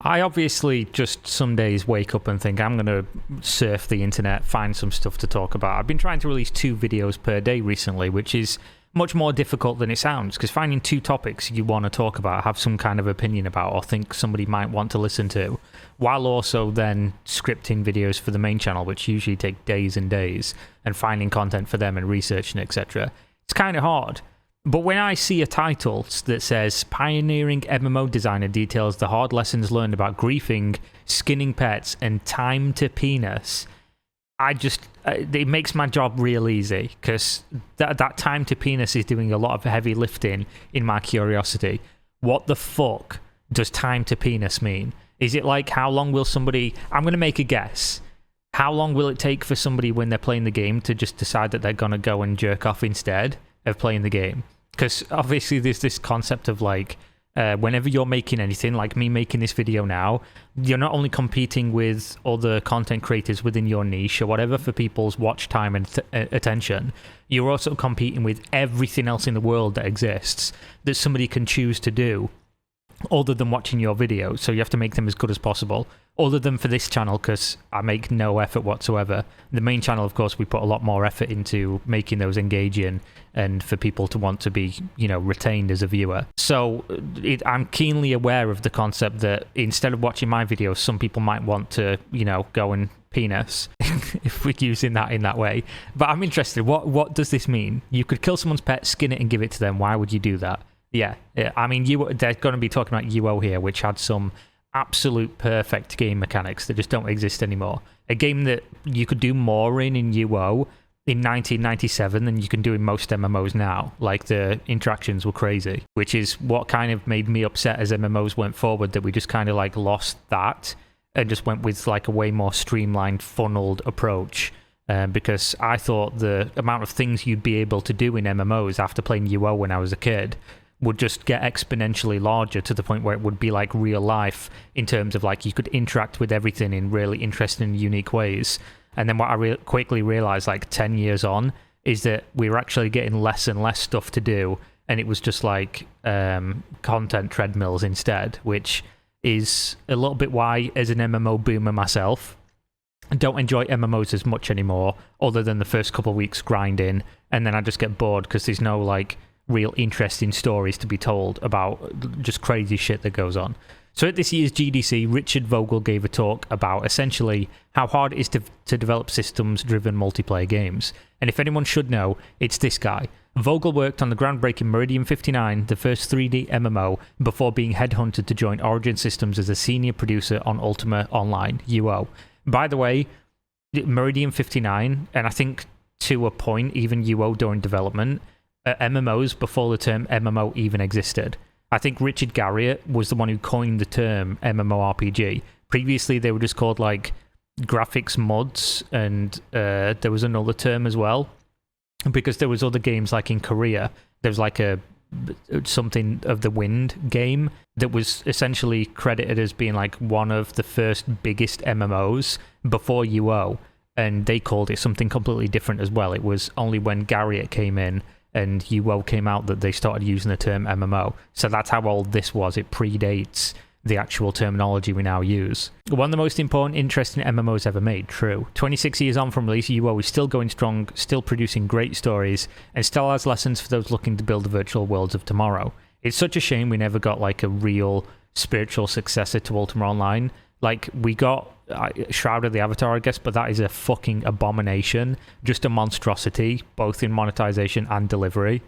I obviously just some days wake up and think I'm going to surf the internet, find some stuff to talk about. I've been trying to release 2 videos per day recently, which is much more difficult than it sounds, because finding 2 topics you want to talk about, have some kind of opinion about, or think somebody might want to listen to, while also then scripting videos for the main channel, which usually take days and days, and finding content for them and researching, etc. It's kind of hard. But when I see a title that says Pioneering MMO Designer details the hard lessons learned about griefing, skinning pets, and time to penis, it makes my job real easy, because that time to penis is doing a lot of heavy lifting in my curiosity. What the fuck does time to penis mean? Is it like, how long will somebody... I'm going to make a guess. How long will it take for somebody when they're playing the game to just decide that they're going to go and jerk off instead of playing the game? Because obviously there's this concept of like, whenever you're making anything, like me making this video now, you're not only competing with other content creators within your niche or whatever for people's watch time and attention, you're also competing with everything else in the world that exists that somebody can choose to do other than watching your videos. So you have to make them as good as possible. Other than for this channel, because I make no effort whatsoever. The main channel, of course, we put a lot more effort into making those engaging and for people to want to be, retained as a viewer. So I'm keenly aware of the concept that instead of watching my videos, some people might want to, go and penis, if we're using that in that way. But I'm interested, what does this mean? You could kill someone's pet, skin it and give it to them. Why would you do that? Yeah. I mean, they're going to be talking about UO here, which had some absolute perfect game mechanics that just don't exist anymore. A game that you could do more in UO in 1997 than you can do in most MMOs now. Like, the interactions were crazy, which is what kind of made me upset as MMOs went forward, that we just kind of like lost that and just went with like a way more streamlined, funneled approach. Because I thought the amount of things you'd be able to do in MMOs after playing UO when I was a kid would just get exponentially larger, to the point where it would be like real life, in terms of like you could interact with everything in really interesting and unique ways. And then what I quickly realized, like 10 years on, is that we were actually getting less and less stuff to do, and it was just like content treadmills instead, which is a little bit why, as an MMO boomer myself, I don't enjoy MMOs as much anymore, other than the first couple of weeks grinding, and then I just get bored because there's no like real interesting stories to be told about just crazy shit that goes on. So at this year's GDC, Richard Vogel gave a talk about essentially how hard it is to develop systems-driven multiplayer games. And if anyone should know, it's this guy. Vogel worked on the groundbreaking Meridian 59, the first 3D MMO, before being headhunted to join Origin Systems as a senior producer on Ultima Online, UO. By the way, Meridian 59, and I think to a point even UO during development, MMOs before the term MMO even existed. I think Richard Garriott was the one who coined the term MMORPG. Previously, they were just called like graphics mods, and there was another term as well, because there was other games like in Korea. There was like something of the Wind game that was essentially credited as being like one of the first biggest MMOs before UO, and they called it something completely different as well. It was only when Garriott came in and UO came out that they started using the term MMO. So that's how old this was. It predates the actual terminology we now use. One of the most important, interesting MMOs ever made, true. 26 years on from release, UO is still going strong, still producing great stories, and still has lessons for those looking to build the virtual worlds of tomorrow. It's such a shame we never got like a real spiritual successor to Ultima Online. Like, we got Shroud of the Avatar, I guess, but that is a fucking abomination. Just a monstrosity, both in monetization and delivery.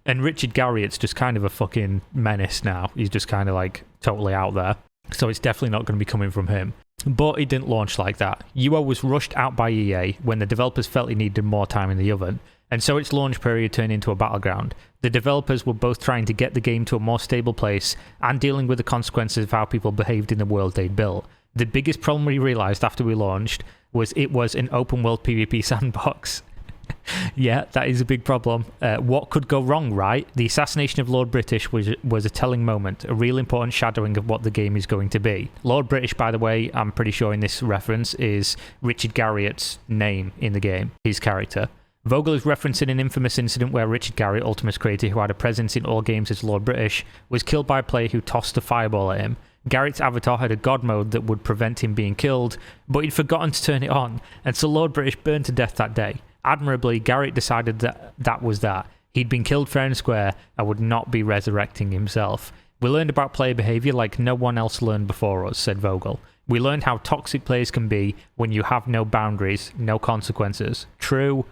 And Richard Garriott's just kind of a fucking menace now. He's just kind of like totally out there. So it's definitely not going to be coming from him. But it didn't launch like that. UO was rushed out by EA when the developers felt it needed more time in the oven. And so its launch period turned into a battleground. The developers were both trying to get the game to a more stable place and dealing with the consequences of how people behaved in the world they'd built. The biggest problem we realized after we launched was it was an open world PvP sandbox. Yeah, that is a big problem. What could go wrong, right? The assassination of Lord British was a telling moment, a real important shadowing of what the game is going to be. Lord British, by the way, I'm pretty sure in this reference, is Richard Garriott's name in the game, his character. Vogel is referencing an infamous incident where Richard Garriott, Ultima's creator, who had a presence in all games as Lord British, was killed by a player who tossed a fireball at him. Garrett's avatar had a god mode that would prevent him being killed, but he'd forgotten to turn it on, and so Lord British burned to death that day. Admirably, Garrett decided that was that. He'd been killed fair and square and would not be resurrecting himself. We learned about player behaviour like no one else learned before us, said Vogel. We learned how toxic players can be when you have no boundaries, no consequences. True.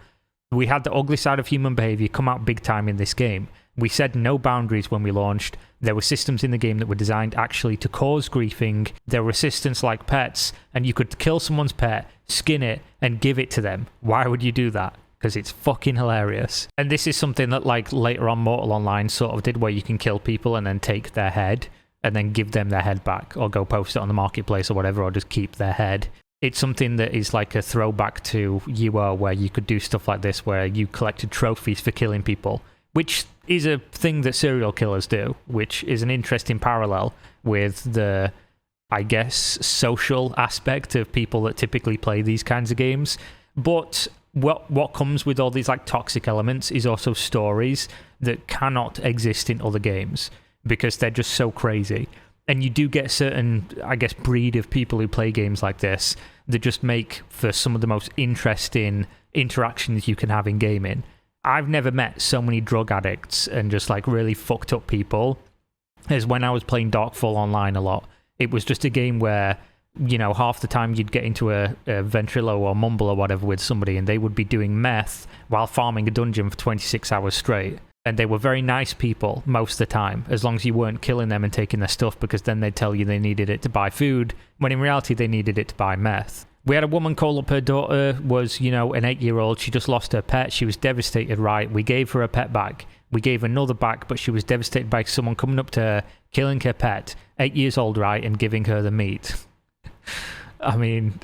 We had the ugly side of human behaviour come out big time in this game. We said no boundaries when we launched. There were systems in the game that were designed actually to cause griefing. There were assistants like pets, and you could kill someone's pet, skin it, and give it to them. Why would you do that? Because it's fucking hilarious. And this is something that like later on Mortal Online sort of did, where you can kill people and then take their head and then give them their head back, or go post it on the marketplace or whatever, or just keep their head. It's something that is like a throwback to UO, where you could do stuff like this, where you collected trophies for killing people, which is a thing that serial killers do, which is an interesting parallel with the, I guess, social aspect of people that typically play these kinds of games. But what comes with all these like toxic elements is also stories that cannot exist in other games because they're just so crazy. And you do get a certain, I guess, breed of people who play games like this that just make for some of the most interesting interactions you can have in gaming. I've never met so many drug addicts and just like really fucked up people as when I was playing Darkfall Online a lot. It was just a game where, you know, half the time you'd get into a Ventrilo or Mumble or whatever with somebody, and they would be doing meth while farming a dungeon for 26 hours straight. And they were very nice people most of the time, as long as you weren't killing them and taking their stuff, because then they'd tell you they needed it to buy food, when in reality they needed it to buy meth. We had a woman call up, her daughter was, you know, an 8-year-old. She just lost her pet. She was devastated, right? We gave her a pet back. We gave another back, but she was devastated by someone coming up to her, killing her pet, 8 years old, right, and giving her the meat. I mean,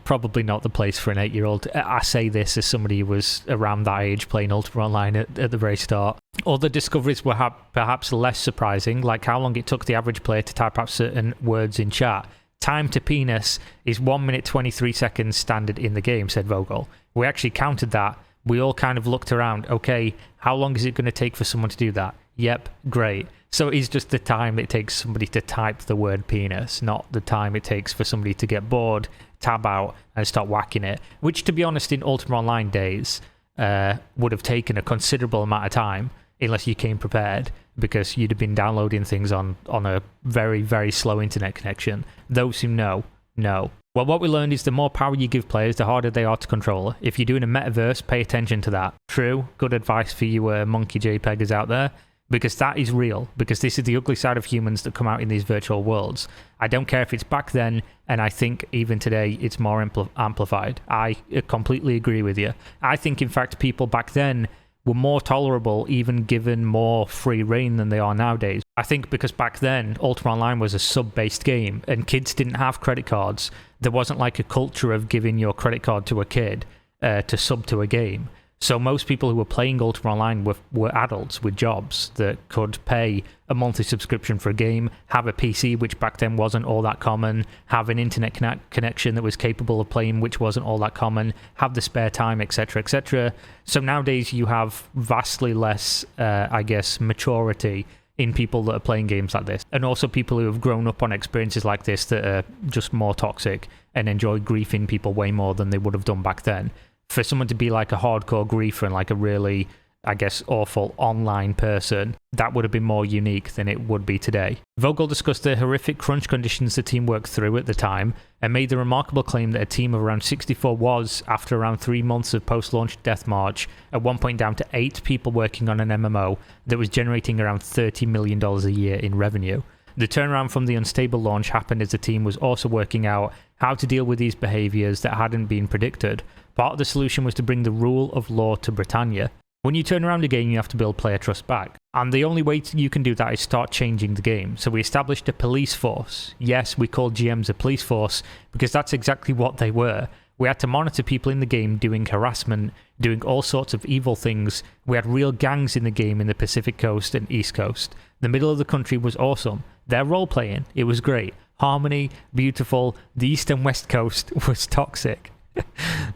probably not the place for an 8-year-old. I say this as somebody who was around that age playing Ultima Online at the very start. Other discoveries were perhaps less surprising, like how long it took the average player to type out certain words in chat. Time to penis is 1 minute 23 seconds standard in the game, said Vogel. We actually counted that. We all kind of looked around. Okay, how long is it going to take for someone to do that? Yep, great. So it's just the time it takes somebody to type the word penis, not the time it takes for somebody to get bored, tab out, and start whacking it. Which, to be honest, in Ultima Online days, would have taken a considerable amount of time, unless you came prepared, because you'd have been downloading things on a very, very slow internet connection. Those who know. Well, what we learned is the more power you give players, the harder they are to control. If you're doing a metaverse, pay attention to that. True, good advice for you monkey JPEGers out there, because that is real, because this is the ugly side of humans that come out in these virtual worlds. I don't care if it's back then, and I think even today it's more amplified. I completely agree with you. I think, in fact, people back then were more tolerable, even given more free reign than they are nowadays. I think because back then, Ultima Online was a sub-based game, and kids didn't have credit cards. There wasn't like a culture of giving your credit card to a kid to sub to a game. So most people who were playing Ultima Online were adults with jobs that could pay a monthly subscription for a game, have a PC, which back then wasn't all that common, have an internet connection that was capable of playing, which wasn't all that common, have the spare time, etc., etc. So nowadays you have vastly less, I guess, maturity in people that are playing games like this, and also people who have grown up on experiences like this that are just more toxic and enjoy griefing people way more than they would have done back then. For someone to be like a hardcore griefer and like a really, I guess, awful online person, that would have been more unique than it would be today. Vogel discussed the horrific crunch conditions the team worked through at the time and made the remarkable claim that a team of around 64 was, after around 3 months of post-launch death march, at one point down to 8 people working on an MMO that was generating around $30 million a year in revenue. The turnaround from the unstable launch happened as the team was also working out how to deal with these behaviours that hadn't been predicted. Part of the solution was to bring the rule of law to Britannia. When you turn around a game, you have to build player trust back. And the only way you can do that is start changing the game. So we established a police force. Yes, we called GMs a police force because that's exactly what they were. We had to monitor people in the game doing harassment, doing all sorts of evil things. We had real gangs in the game in the Pacific Coast and East Coast. The middle of the country was awesome. Their role-playing, it was great. Harmony, beautiful. The East and West Coast was toxic.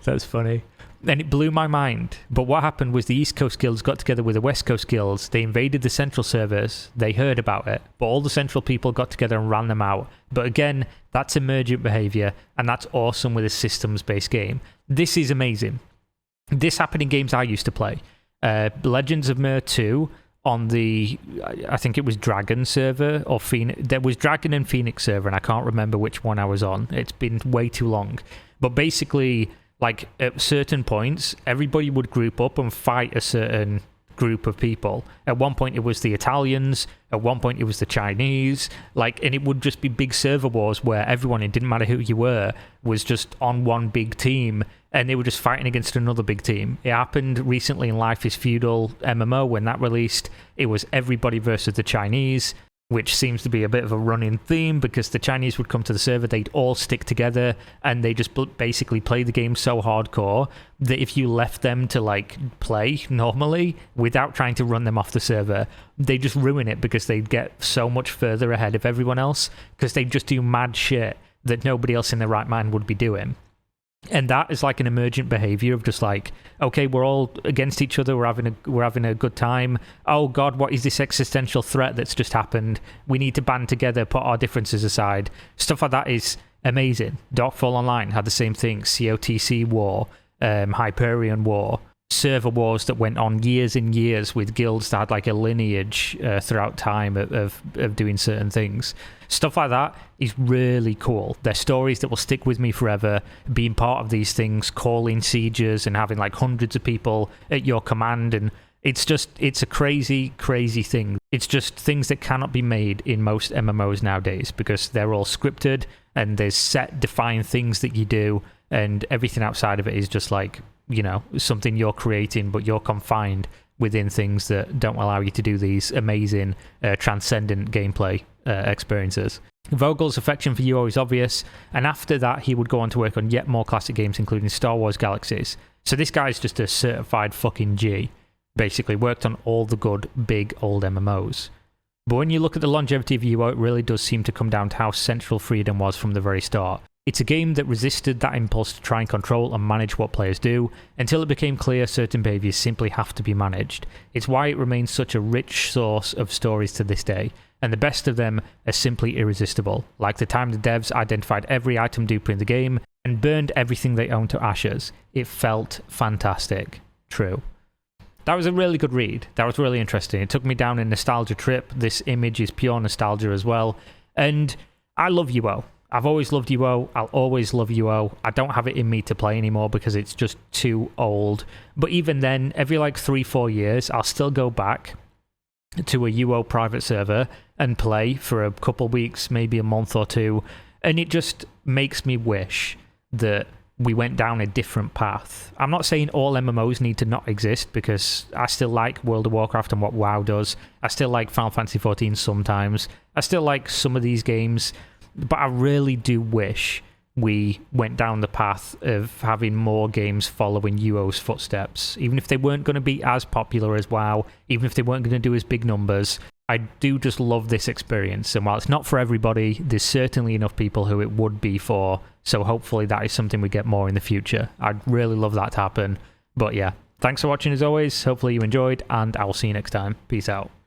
That's funny. And it blew my mind. But what happened was the East Coast guilds got together with the West Coast guilds. They invaded the central servers. They heard about it. But all the central people got together and ran them out. But again, that's emergent behavior. And that's awesome with a systems-based game. This is amazing. This happened in games I used to play. Legends of Myr 2 on the, I think it was Dragon server or Phoenix. There was Dragon and Phoenix server, and I can't remember which one I was on. It's been way too long. But basically, like at certain points, everybody would group up and fight a certain group of people. At one point, it was the Italians. At one point, it was the Chinese. Like, and it would just be big server wars where everyone, it didn't matter who you were, was just on one big team, and they were just fighting against another big team. It happened recently in Life is Feudal MMO when that released. It was everybody versus the Chinese, which seems to be a bit of a running theme because the Chinese would come to the server, they'd all stick together, and they just basically play the game so hardcore that if you left them to like play normally without trying to run them off the server, they just ruin it because they'd get so much further ahead of everyone else because they just do mad shit that nobody else in their right mind would be doing. And that is like an emergent behavior of just like, okay, we're all against each other, we're having a good time. Oh god, what is this existential threat that's just happened? We need to band together, put our differences aside. Stuff like that is amazing. Darkfall Online had the same thing. COTC War, Hyperion War, server wars that went on years and years with guilds that had like a lineage throughout time of doing certain things. Stuff like that is really cool. They're stories that will stick with me forever. Being part of these things, calling sieges and having like hundreds of people at your command, and it's a crazy, crazy thing. It's just things that cannot be made in most MMOs nowadays because they're all scripted and there's set, defined things that you do, and everything outside of it is just like, you know, something you're creating, but you're confined within things that don't allow you to do these amazing, transcendent gameplay experiences. Vogel's affection for UO is obvious, and after that he would go on to work on yet more classic games, including Star Wars Galaxies. So this guy's just a certified fucking G. Basically worked on all the good, big, old MMOs. But when you look at the longevity of UO, it really does seem to come down to how central freedom was from the very start. It's a game that resisted that impulse to try and control and manage what players do, until it became clear certain behaviours simply have to be managed. It's why it remains such a rich source of stories to this day, and the best of them are simply irresistible, like the time the devs identified every item duper in the game and burned everything they owned to ashes. It felt fantastic. True. That was a really good read. That was really interesting. It took me down a nostalgia trip. This image is pure nostalgia as well, and I love UO. I've always loved UO. I'll always love UO. I don't have it in me to play anymore because it's just too old. But even then, every like 3-4 years, I'll still go back to a UO private server and play for a couple weeks, maybe a month or two. And it just makes me wish that we went down a different path. I'm not saying all MMOs need to not exist because I still like World of Warcraft and what WoW does. I still like Final Fantasy XIV sometimes. I still like some of these games. But I really do wish we went down the path of having more games following UO's footsteps. Even if they weren't going to be as popular as WoW, even if they weren't going to do as big numbers, I do just love this experience. And while it's not for everybody, there's certainly enough people who it would be for. So hopefully that is something we get more in the future. I'd really love that to happen. But yeah, thanks for watching as always. Hopefully you enjoyed, and I'll see you next time. Peace out.